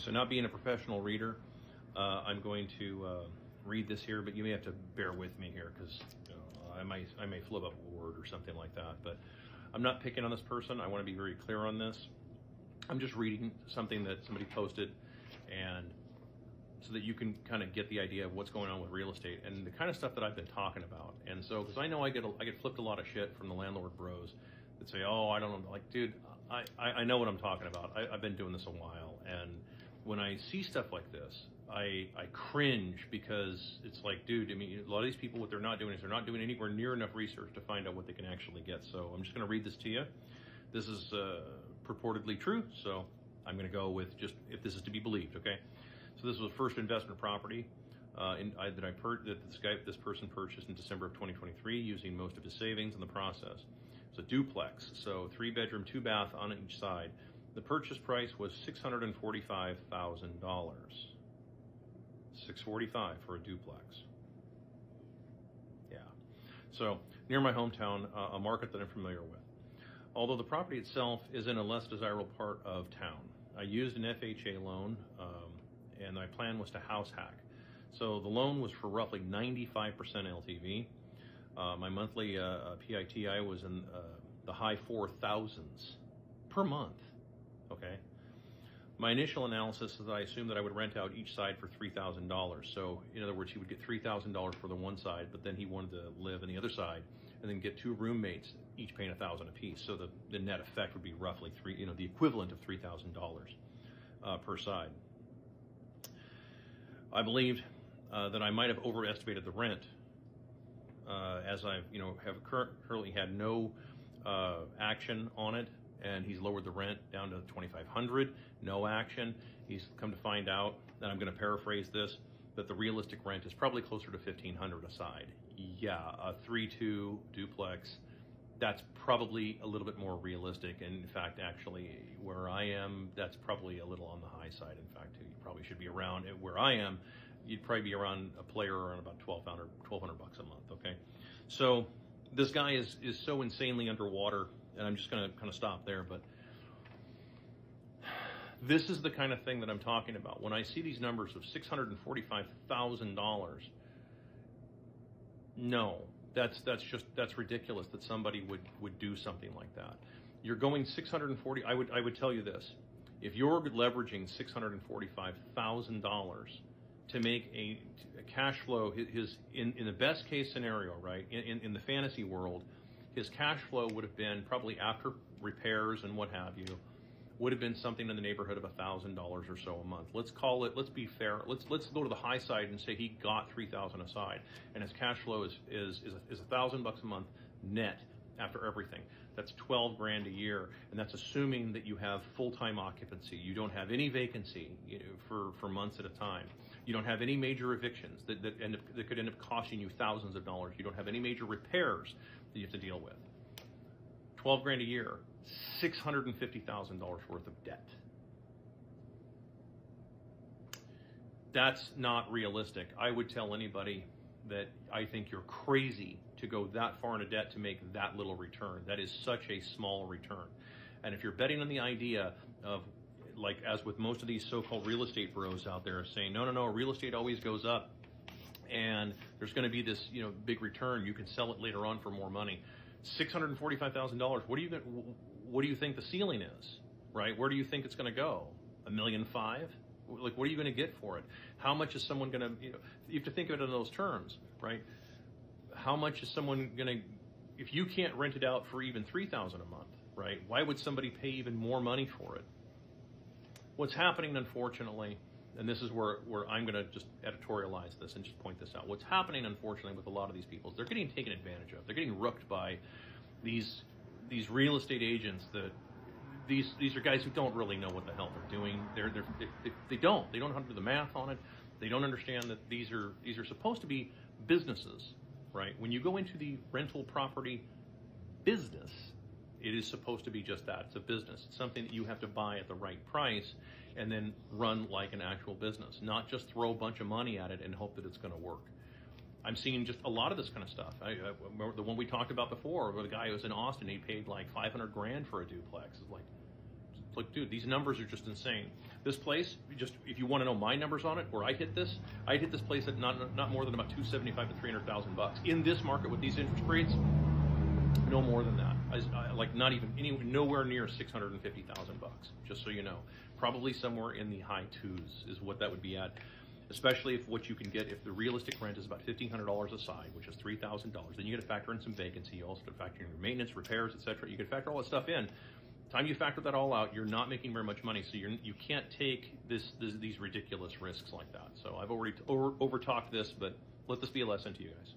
So not being a professional reader, I'm going to read this here, but you may have to bear with me here because I may flub up a word or something like that. But I'm not picking on this person. I want to be very clear on this. I'm just reading something that somebody posted, and so that you can kind of get the idea of what's going on with real estate and the kind of stuff that I've been talking about. And so, because I know I get flipped a lot of shit from the landlord bros that say, oh, I don't know, like, dude, I know what I'm talking about. I've been doing this a while, and when I see stuff like this, I cringe, because it's like, dude, I mean, a lot of these people, what they're not doing is they're not doing anywhere near enough research to find out what they can actually get. So I'm just going to read this to you. This is purportedly true, so I'm going to go with just if this is to be believed, okay? So this was the first investment property that this person purchased in December of 2023, using most of his savings in the process. It's a duplex, so 3-bedroom, 2-bath on each side. The purchase price was $645,000. $645,000 for a duplex. Yeah. So near my hometown, a market that I'm familiar with. Although the property itself is in a less desirable part of town. I used an FHA loan, and my plan was to house hack. So the loan was for roughly 95% LTV. My monthly PITI was in the high 4,000s per month, okay? My initial analysis is that I assumed that I would rent out each side for $3,000. So in other words, he would get $3,000 for the one side, but then he wanted to live on the other side and then get 2 roommates, each paying $1,000 apiece. So the net effect would be roughly the equivalent of $3,000 per side. I believed that I might have overestimated the rent, as I have currently had no action on it, and he's lowered the rent down to $2,500, no action. He's come to find out, and I'm going to paraphrase this, that the realistic rent is probably closer to $1,500 a side. Yeah, a 3-2 duplex, that's probably a little bit more realistic. And in fact, actually, where I am, that's probably a little on the high side. In fact, you probably should be around, where I am, you'd probably be around a player around about $1,200 bucks a month, okay? So this guy is so insanely underwater, and I'm just gonna kind of stop there, but this is the kind of thing that I'm talking about. When I see these numbers of $645,000, no, that's ridiculous that somebody would do something like that. You're going 640. I would tell you this: if you're leveraging $645,000 to make a cash flow, in the best case scenario, right? In the fantasy world, his cash flow would have been, probably after repairs and what have you, would have been something in the neighborhood of $1,000 or so a month. Let's call it, let's be fair, let's go to the high side and say he got $3,000 aside, and his cash flow is $1,000 a month net after everything. That's 12 grand a year, and that's assuming that you have full-time occupancy. You don't have any vacancy for months at a time. You don't have any major evictions that could end up costing you thousands of dollars. You don't have any major repairs that you have to deal with. 12 grand a year, $650,000 worth of debt. That's not realistic. I would tell anybody that I think you're crazy to go that far into debt to make that little return. That is such a small return. And if you're betting on the idea of, like, as with most of these so-called real estate bros out there saying, no, real estate always goes up and there's going to be this, big return. You can sell it later on for more money. $645,000. What do you think the ceiling is, right? Where do you think it's going to go? $1.5 million? Like, what are you going to get for it? How much is someone going to, you have to think of it in those terms, right? How much is someone going to, if you can't rent it out for even $3,000 a month, right? Why would somebody pay even more money for it? What's happening, unfortunately, and this is where I'm going to just editorialize this and just point this out. What's happening, unfortunately, with a lot of these people is they're getting taken advantage of. They're getting rooked by these real estate agents that, these are guys who don't really know what the hell they're doing. They don't know how to do the math on it. They don't understand that these are supposed to be businesses, right? When you go into the rental property business, it is supposed to be just that. It's a business. It's something that you have to buy at the right price and then run like an actual business, not just throw a bunch of money at it and hope that it's going to work. I'm seeing just a lot of this kind of stuff. I remember the one we talked about before, where the guy who was in Austin, he paid like 500 grand for a duplex. It's like Look, dude, these numbers are just insane. This place, just if you want to know my numbers on it, where I hit this place at not more than about $275,000 to $300,000 in this market with these interest rates. No more than that. Like not even nowhere near $650,000. Just so you know, probably somewhere in the high twos is what that would be at. Especially if what you can get, if the realistic rent is about $1,500 a side, which is $3,000, then you got to factor in some vacancy. You also got to factor in your maintenance, repairs, etc. You can factor all that stuff in. Time you factor that all out, you're not making very much money, so you can't take these ridiculous risks like that. So I've already over talked this, but let this be a lesson to you guys.